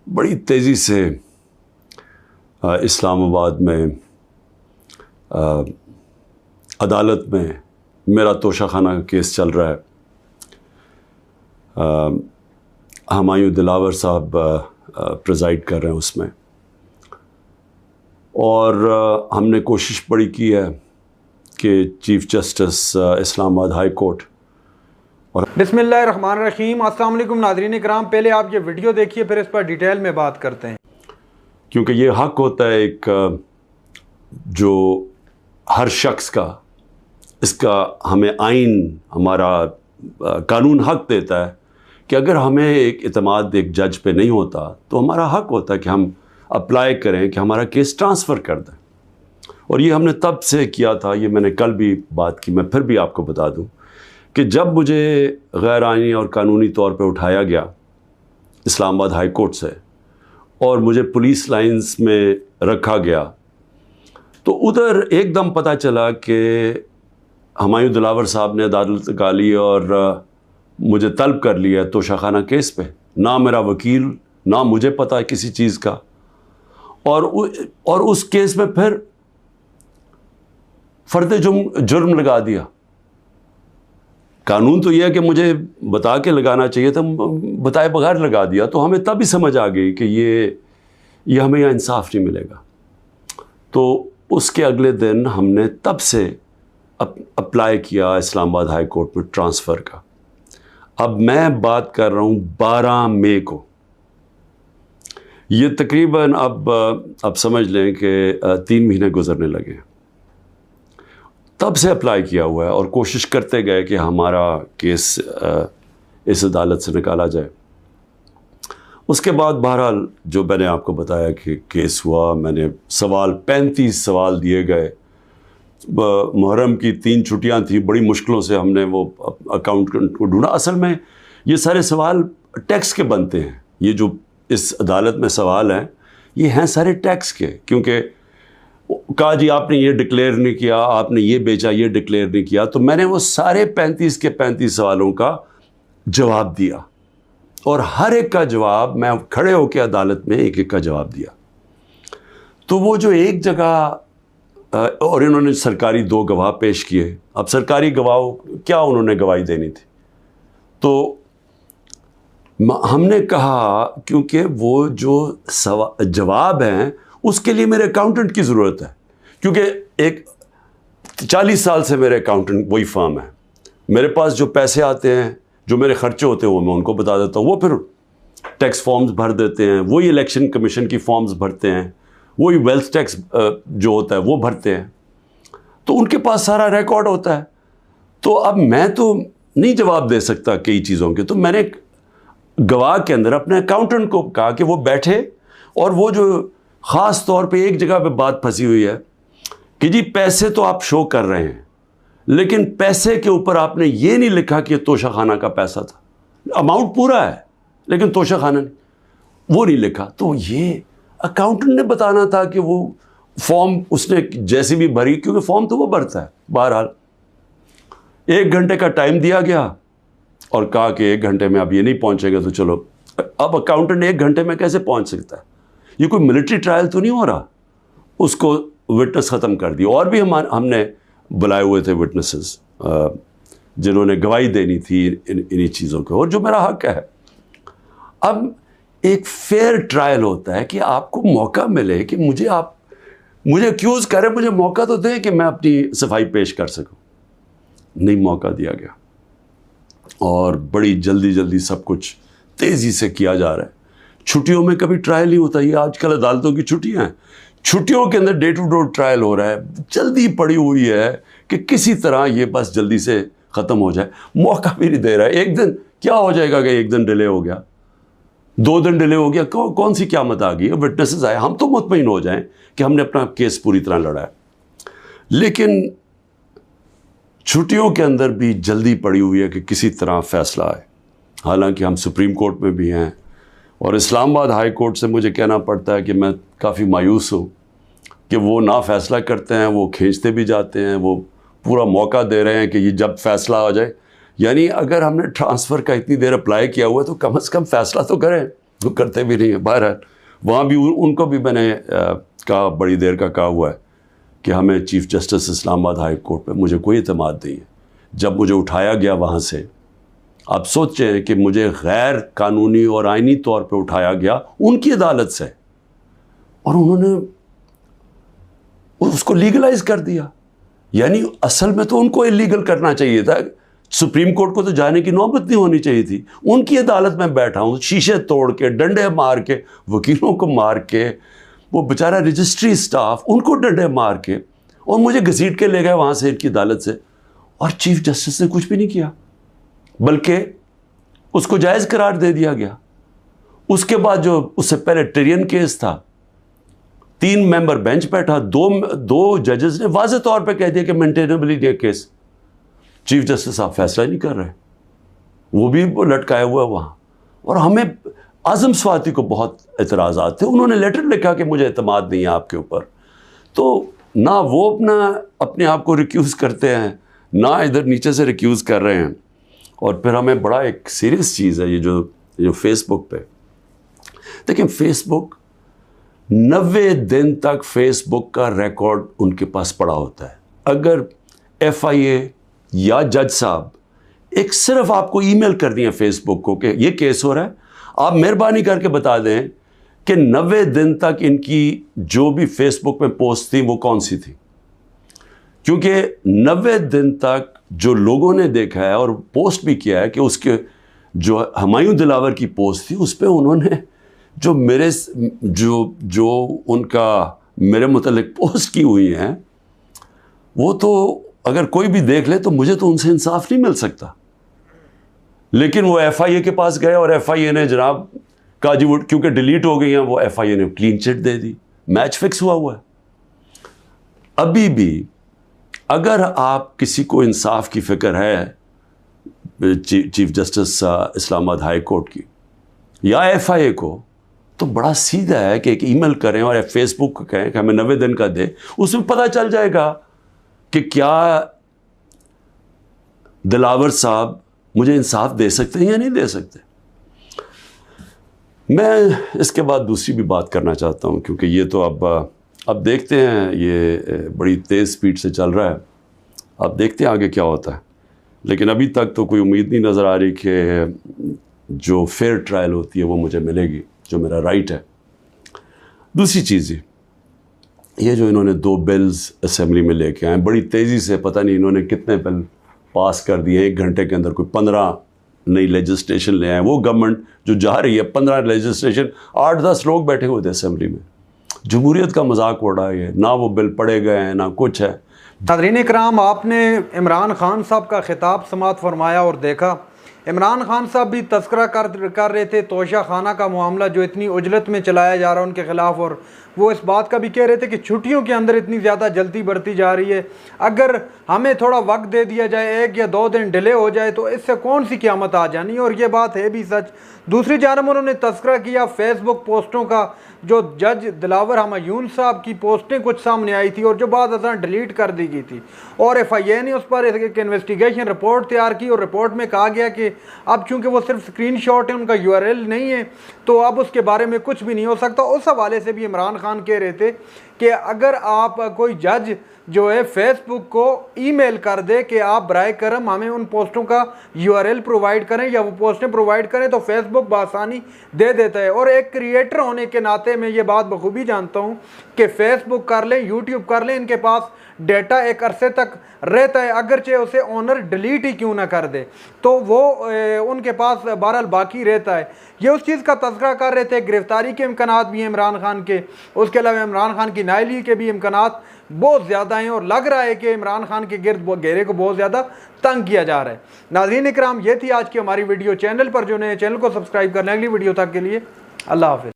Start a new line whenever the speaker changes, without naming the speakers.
बड़ी तेज़ी से इस्लामाबाद में अदालत में मेरा तोशाखाना का केस चल रहा है। हुमायूं दिलावर साहब प्रेजाइड कर रहे हैं उसमें, और हमने कोशिश बड़ी की है कि chief justice Islamabad high court और
बिस्मिल्लाहिर्रहमानिर्रहीम। अस्सलाम वालेकुम नाज़रीन इकराम, पहले आप ये वीडियो देखिए फिर इस पर डिटेल में बात करते हैं,
क्योंकि ये हक होता है एक जो हर शख्स का, इसका हमें आइन, हमारा कानून हक देता है कि अगर हमें एक इत्मीनान एक जज पे नहीं होता तो हमारा हक होता है कि हम अप्लाई करें कि हमारा केस ट्रांसफ़र कर दें। और ये हमने तब से किया था, ये मैंने कल भी बात की, मैं फिर भी आपको बता दूं कि जब मुझे गैर आइनी और कानूनी तौर पे उठाया गया इस्लामाबाद हाई कोर्ट से और मुझे पुलिस लाइंस में रखा गया, तो उधर एकदम पता चला कि हुमायूं दिलावर साहब ने अदालत गाली और मुझे तलब कर लिया तोशाखाना केस पे। ना मेरा वकील, ना मुझे पता है किसी चीज़ का, और उस केस में फिर फर्द जुर्म लगा दिया। कानून तो यह है कि मुझे बता के लगाना चाहिए था, बताए बगैर लगा दिया। तो हमें तब ही समझ आ गई कि ये हमें यहाँ इंसाफ नहीं मिलेगा। तो उसके अगले दिन हमने तब से अप्लाई किया इस्लामाबाद हाई कोर्ट में ट्रांसफ़र का। अब मैं बात कर रहा हूँ 12 मई को, ये तकरीबन अब समझ लें कि 3 महीने गुजरने लगे। तब से अप्लाई किया हुआ है और कोशिश करते गए कि हमारा केस इस अदालत से निकाला जाए। उसके बाद बहरहाल जो मैंने आपको बताया कि केस हुआ, मैंने 35 सवाल दिए गए। मुहर्रम की 3 छुट्टियां थी, बड़ी मुश्किलों से हमने वो अकाउंटेंट को ढूंढा। असल में ये सारे सवाल टैक्स के बनते हैं। ये जो इस अदालत में सवाल हैं ये हैं सारे टैक्स के, क्योंकि कहा जी आपने ये डिक्लेयर नहीं किया, आपने ये बेचा, ये डिक्लेयर नहीं किया। तो मैंने वो सारे 35 के 35 सवालों का जवाब दिया और हर एक का जवाब मैं खड़े होकर अदालत में एक एक का जवाब दिया। तो वो जो एक जगह, और इन्होंने सरकारी 2 गवाह पेश किए। अब सरकारी गवाह क्या उन्होंने गवाही देनी थी, तो हमने कहा क्योंकि वो जो जवाब हैं उसके लिए मेरे अकाउंटेंट की ज़रूरत है, क्योंकि एक 40 साल से मेरे अकाउंटेंट वही फर्म है। मेरे पास जो पैसे आते हैं, जो मेरे खर्चे होते हैं, वो मैं उनको बता देता हूँ। वो फिर टैक्स फॉर्म्स भर देते हैं, वही इलेक्शन कमीशन की फॉर्म्स भरते हैं, वही वेल्थ टैक्स जो होता है वो भरते हैं। तो उनके पास सारा रिकॉर्ड होता है। तो अब मैं तो नहीं जवाब दे सकता कई चीज़ों के। तो मैंने गवाह के अंदर अपने अकाउंटेंट को कहा कि वो बैठे, और वो जो ख़ास तौर पे एक जगह पे बात फंसी हुई है कि जी पैसे तो आप शो कर रहे हैं, लेकिन पैसे के ऊपर आपने ये नहीं लिखा कि तोशाखाना का पैसा था। अमाउंट पूरा है लेकिन तोशाखाना नहीं, वो नहीं लिखा। तो ये अकाउंटेंट ने बताना था कि वो फॉर्म उसने जैसी भी भरी, क्योंकि फॉर्म तो वो भरता है। बहरहाल 1 घंटे का टाइम दिया गया और कहा कि 1 घंटे में आप ये नहीं पहुंचेगा तो चलो। अब अकाउंटेंट 1 घंटे में कैसे पहुंच सकता है? ये कोई मिलिट्री ट्रायल तो नहीं हो रहा। उसको विटनेस ख़त्म कर दी, और भी हमने बुलाए हुए थे विटनेसेस जिन्होंने गवाही देनी थी इन्हीं चीज़ों को, और जो मेरा हक है। अब एक फेयर ट्रायल होता है कि आपको मौका मिले कि मुझे एक्यूज़ करें, मुझे मौका तो दें कि मैं अपनी सफाई पेश कर सकूं। नहीं मौका दिया गया, और बड़ी जल्दी सब कुछ तेज़ी से किया जा रहा है। छुट्टियों में कभी ट्रायल नहीं होता। ये आजकल अदालतों की छुट्टियां हैं, छुट्टियों के अंदर डे टू डे ट्रायल हो रहा है। जल्दी पड़ी हुई है कि किसी तरह ये बस जल्दी से ख़त्म हो जाए। मौका भी नहीं दे रहा है। एक दिन क्या हो जाएगा कि 1 दिन डिले हो गया, 2 दिन डिले हो गया, कौन सी क़यामत आ गई? विटनेसेस आए, हम तो मुतमईन हो जाएं कि हमने अपना केस पूरी तरह लड़ा है। लेकिन छुट्टियों के अंदर भी जल्दी पड़ी हुई है कि किसी तरह फ़ैसला आए। हालांकि हम सुप्रीम कोर्ट में भी हैं, और इस्लामाबाद हाई कोर्ट से मुझे कहना पड़ता है कि मैं काफ़ी मायूस हूँ कि वो ना फ़ैसला करते हैं, वो खींचते भी जाते हैं, वो पूरा मौका दे रहे हैं कि ये जब फ़ैसला आ जाए। यानी अगर हमने ट्रांसफ़र का इतनी देर अप्लाई किया हुआ है तो कम से कम फ़ैसला तो करें। वो करते भी नहीं है। बहरहाल वहाँ भी उनको भी मैंने कहा, बड़ी देर का कहा हुआ है कि हमें chief justice Islamabad high court पे मुझे कोई एतमाद नहीं है। जब मुझे उठाया गया वहाँ से, आप सोचें कि मुझे गैर कानूनी और आइनी तौर पे उठाया गया उनकी अदालत से, और उन्होंने उसको लीगलाइज कर दिया। यानी असल में तो उनको इलीगल करना चाहिए था, सुप्रीम कोर्ट को तो जाने की नौबत नहीं होनी चाहिए थी। उनकी अदालत में बैठा हूँ, शीशे तोड़ के, डंडे मार के, वकीलों को मार के, वो बेचारा रजिस्ट्री स्टाफ उनको डंडे मार के, और मुझे घसीट के ले गए वहाँ से इनकी अदालत से, और चीफ जस्टिस ने कुछ भी नहीं किया, बल्कि उसको जायज़ करार दे दिया गया। उसके बाद जो उससे पहले टेरियन केस था, 3 मेंबर बेंच बैठा, दो जजेस ने वाज़े तौर पे कह दिया कि मेंटेनेबल ये केस, चीफ जस्टिस साहब फैसला नहीं कर रहे, वो भी लटकाया हुआ वहाँ। और हमें आज़म स्वाति को बहुत एतराज़ात थे, उन्होंने लेटर लिखा कि मुझे एतमाद नहीं है आपके ऊपर। तो ना वो अपने आप को रिक्यूज़ करते हैं, ना इधर नीचे से रिक्यूज़ कर रहे हैं। और फिर हमें बड़ा एक सीरियस चीज़ है ये जो फेसबुक पे, देखिए फेसबुक 90 दिन तक फेसबुक का रिकॉर्ड उनके पास पड़ा होता है। अगर FIA या जज साहब एक सिर्फ आपको ईमेल कर दिए फेसबुक को कि ये केस हो रहा है, आप मेहरबानी करके बता दें कि 90 दिन तक इनकी जो भी फेसबुक में पोस्ट थी वो कौन सी थी, क्योंकि 90 दिन तक जो लोगों ने देखा है और पोस्ट भी किया है कि उसके जो हुमायूं दिलावर की पोस्ट थी उस पर उन्होंने जो उनका मेरे मुतल्लिक पोस्ट की हुई हैं, वो तो अगर कोई भी देख ले तो मुझे तो उनसे इंसाफ नहीं मिल सकता। लेकिन वो FIA के पास गए और FIA ने जनाब काजी वुड, क्योंकि डिलीट हो गई हैं, वो FIA ने क्लीन चिट दे दी, मैच फिक्स हुआ है। अभी भी अगर आप किसी को इंसाफ की फ़िक्र है chief justice Islamabad high court की या FIA को, तो बड़ा सीधा है कि एक ईमेल करें और फेसबुक को कहें कि हमें 90 दिन का दे। उसमें पता चल जाएगा कि क्या दिलावर साहब मुझे इंसाफ दे सकते हैं या नहीं दे सकते। मैं इसके बाद दूसरी भी बात करना चाहता हूं, क्योंकि ये तो अब देखते हैं, ये बड़ी तेज़ स्पीड से चल रहा है, अब देखते हैं आगे क्या होता है। लेकिन अभी तक तो कोई उम्मीद नहीं नज़र आ रही कि जो फेयर ट्रायल होती है वो मुझे मिलेगी, जो मेरा राइट है। दूसरी चीज़ ये जो इन्होंने 2 बिल्स असेंबली में लेके आए बड़ी तेज़ी से, पता नहीं इन्होंने कितने बिल पास कर दिए 1 घंटे के अंदर, कोई 15 नई लेजिस्लेशन ले आए। वो गवर्नमेंट जो जा रही है 15 लेजिस्लेशन, 8-10 लोग बैठे हुए थे असेंबली में, जमहूरियत का मजाक उड़ा है, ना वो बिल पढ़े गए हैं ना कुछ है।
नाज़रीन इकराम, आपने इमरान खान साहब का खिताब समात फरमाया और देखा, इमरान खान साहब भी तस्करा कर रहे थे तोशा खाना का मामला जो इतनी उजलत में चलाया जा रहा है उनके ख़िलाफ़, और वो इस बात का भी कह रहे थे कि छुट्टियों के अंदर इतनी ज़्यादा जल्दी बढ़ती जा रही है, अगर हमें थोड़ा वक्त दे दिया जाए, 1 या 2 दिन डिले हो जाए तो इससे कौन सी क़यामत आ जानी। और ये बात है भी सच। दूसरी जानब उन्होंने तस्करा किया फेसबुक पोस्टों का, जो जज दिलावर हुमायूं साहब की पोस्टें कुछ सामने आई थी और जो बाद अचानक डिलीट कर दी गई थी, और FIA ने उस पर एक इन्वेस्टिगेशन रिपोर्ट तैयार की और रिपोर्ट में कहा गया कि अब चूंकि वो सिर्फ स्क्रीनशॉट है, उनका URL नहीं है, तो अब उसके बारे में कुछ भी नहीं हो सकता। उस हवाले से भी इमरान खान कह रहे थे कि अगर आप कोई जज जो है फेसबुक को ईमेल कर दे कि आप बराए करम हमें उन पोस्टों का URL प्रोवाइड करें या वो पोस्टें प्रोवाइड करें, तो फेसबुक बआसानी दे देता है। और एक क्रिएटर होने के नाते मैं ये बात बखूबी जानता हूँ कि फेसबुक कर लें, यूट्यूब कर लें, इनके पास डेटा एक अरसे तक रहता है, अगरचे उसे ओनर डिलीट ही क्यों ना कर दे तो वो उनके पास बहरहाल बाकी रहता है। ये उस चीज़ का तज़किरा कर रहे थे। गिरफ्तारी के इम्कानात भी हैं इमरान खान के, उसके अलावा इमरान खान की नाअहली के भी इम्कानात बहुत ज़्यादा हैं और लग रहा है कि इमरान खान के गिर्द घेरे को बहुत ज़्यादा तंग किया जा रहा है। नाज़रीन इकराम, ये थी आज की हमारी वीडियो। चैनल पर जो नए चैनल को सब्सक्राइब करने, अगली वीडियो तक के लिए अल्लाह हाफ़िज़।